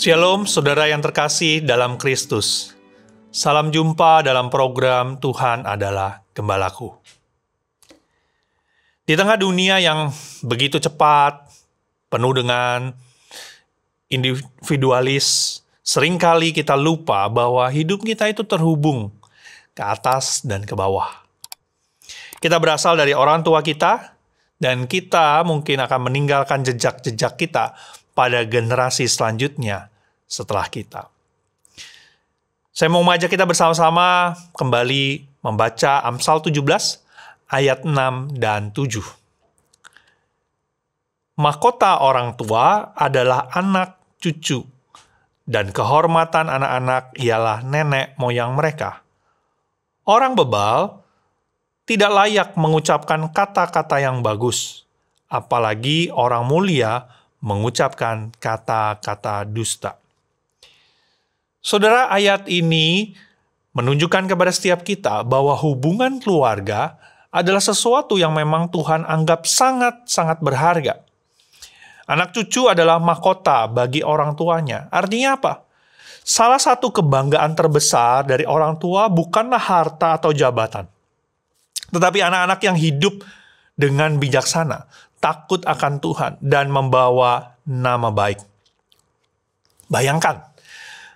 Shalom saudara yang terkasih dalam Kristus. Salam jumpa dalam program Tuhan adalah Gembalaku. Di tengah dunia yang begitu cepat, penuh dengan individualis, seringkali kita lupa bahwa hidup kita itu terhubung ke atas dan ke bawah. Kita berasal dari orang tua kita, dan kita mungkin akan meninggalkan jejak-jejak kita pada generasi selanjutnya setelah kita. Saya mau mengajak kita bersama-sama kembali membaca Amsal 17 ayat 6 dan 7. Mahkota orang tua adalah anak cucu, dan kehormatan anak-anak ialah nenek moyang mereka. Orang bebal tidak layak mengucapkan kata-kata yang bagus, apalagi orang mulia mengucapkan kata-kata dusta. Saudara, ayat ini menunjukkan kepada setiap kita bahwa hubungan keluarga adalah sesuatu yang memang Tuhan anggap sangat-sangat berharga. Anak cucu adalah mahkota bagi orang tuanya. Artinya apa? Salah satu kebanggaan terbesar dari orang tua bukanlah harta atau jabatan, tetapi anak-anak yang hidup dengan bijaksana, takut akan Tuhan, dan membawa nama baik. Bayangkan,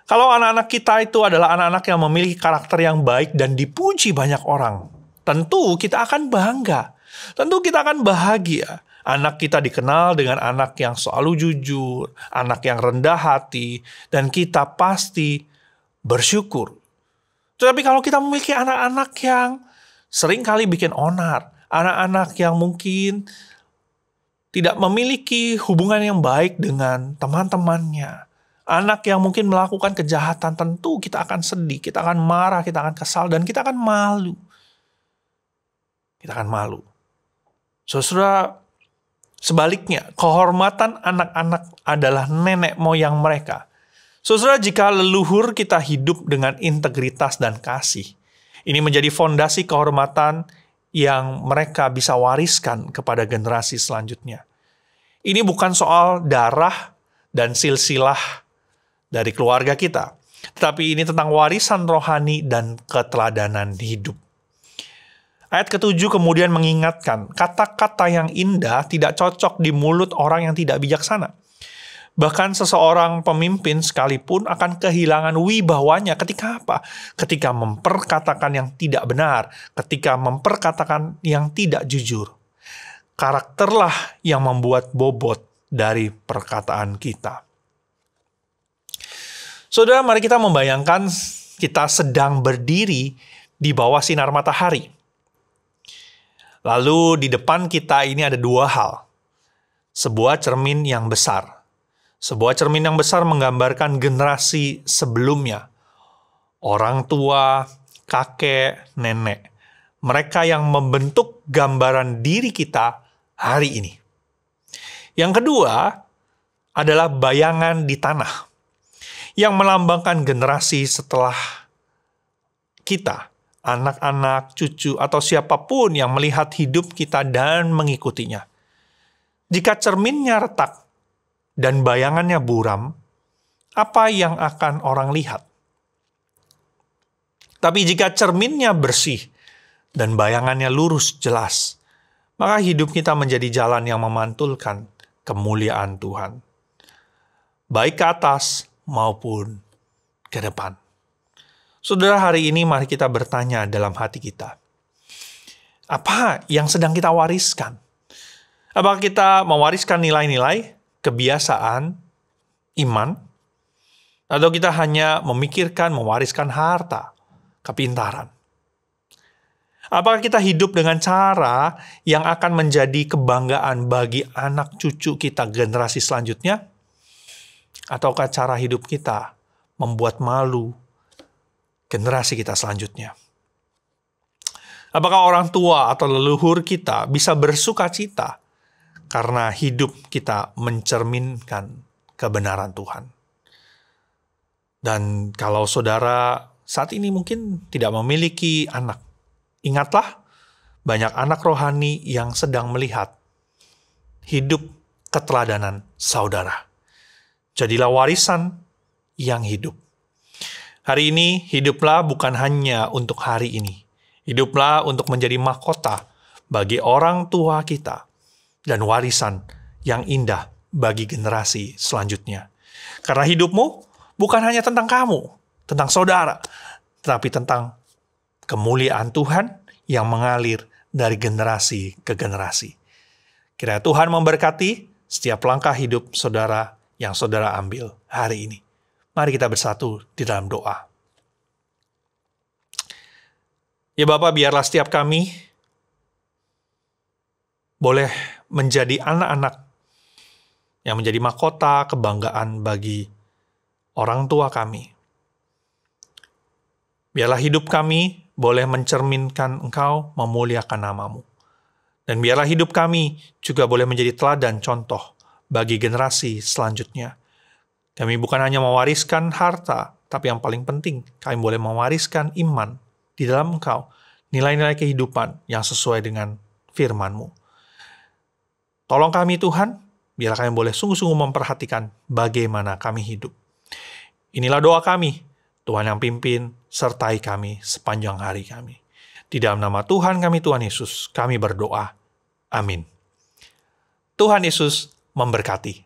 kalau anak-anak kita itu adalah anak-anak yang memiliki karakter yang baik dan dipuji banyak orang, tentu kita akan bangga. Tentu kita akan bahagia. Anak kita dikenal dengan anak yang selalu jujur, anak yang rendah hati, dan kita pasti bersyukur. Tetapi kalau kita memiliki anak-anak yang seringkali bikin onar, anak-anak yang mungkin tidak memiliki hubungan yang baik dengan teman-temannya, anak yang mungkin melakukan kejahatan, tentu kita akan sedih, kita akan marah, kita akan kesal, dan kita akan malu. Kita akan malu. Saudara, sebaliknya, kehormatan anak-anak adalah nenek moyang mereka. Saudara, jika leluhur kita hidup dengan integritas dan kasih, ini menjadi fondasi kehormatan yang mereka bisa wariskan kepada generasi selanjutnya. Ini bukan soal darah dan silsilah dari keluarga kita, tetapi ini tentang warisan rohani dan keteladanan hidup. Ayat ke-7 kemudian mengingatkan, kata-kata yang indah tidak cocok di mulut orang yang tidak bijaksana. Bahkan seseorang pemimpin sekalipun akan kehilangan wibawanya ketika apa? Ketika memperkatakan yang tidak benar, ketika memperkatakan yang tidak jujur. Karakterlah yang membuat bobot dari perkataan kita. Saudara, mari kita membayangkan kita sedang berdiri di bawah sinar matahari. Lalu di depan kita ini ada dua hal. Sebuah cermin yang besar. Sebuah cermin yang besar menggambarkan generasi sebelumnya. Orang tua, kakek, nenek. Mereka yang membentuk gambaran diri kita hari ini. Yang kedua adalah bayangan di tanah, yang melambangkan generasi setelah kita, anak-anak, cucu, atau siapapun yang melihat hidup kita dan mengikutinya. Jika cerminnya retak dan bayangannya buram, apa yang akan orang lihat? Tapi jika cerminnya bersih dan bayangannya lurus jelas, maka hidup kita menjadi jalan yang memantulkan kemuliaan Tuhan, baik ke atas maupun ke depan. Saudara, hari ini mari kita bertanya dalam hati kita, apa yang sedang kita wariskan? Apakah kita mewariskan nilai-nilai, kebiasaan, iman, atau kita hanya memikirkan mewariskan harta, kepintaran? Apakah kita hidup dengan cara yang akan menjadi kebanggaan bagi anak cucu kita generasi selanjutnya? Ataukah cara hidup kita membuat malu generasi kita selanjutnya? Apakah orang tua atau leluhur kita bisa bersuka cita karena hidup kita mencerminkan kebenaran Tuhan? Dan kalau saudara saat ini mungkin tidak memiliki anak, ingatlah, banyak anak rohani yang sedang melihat hidup keteladanan saudara. Jadilah warisan yang hidup. Hari ini, hiduplah bukan hanya untuk hari ini. Hiduplah untuk menjadi mahkota bagi orang tua kita dan warisan yang indah bagi generasi selanjutnya. Karena hidupmu bukan hanya tentang kamu, tentang saudara, tetapi tentang kemuliaan Tuhan yang mengalir dari generasi ke generasi. Kiranya Tuhan memberkati setiap langkah hidup saudara yang saudara ambil hari ini. Mari kita bersatu di dalam doa. Ya Bapa, biarlah setiap kami boleh menjadi anak-anak yang menjadi mahkota kebanggaan bagi orang tua kami. Biarlah hidup kami boleh mencerminkan Engkau, memuliakan nama-Mu. Dan biarlah hidup kami juga boleh menjadi teladan contoh bagi generasi selanjutnya. Kami bukan hanya mewariskan harta, tapi yang paling penting, kami boleh mewariskan iman di dalam Engkau, nilai-nilai kehidupan yang sesuai dengan firman-Mu. Tolong kami Tuhan, biarlah kami boleh sungguh-sungguh memperhatikan bagaimana kami hidup. Inilah doa kami, Tuhan yang pimpin, sertai kami sepanjang hari kami. Di dalam nama Tuhan kami, Tuhan Yesus, kami berdoa. Amin. Tuhan Yesus memberkati.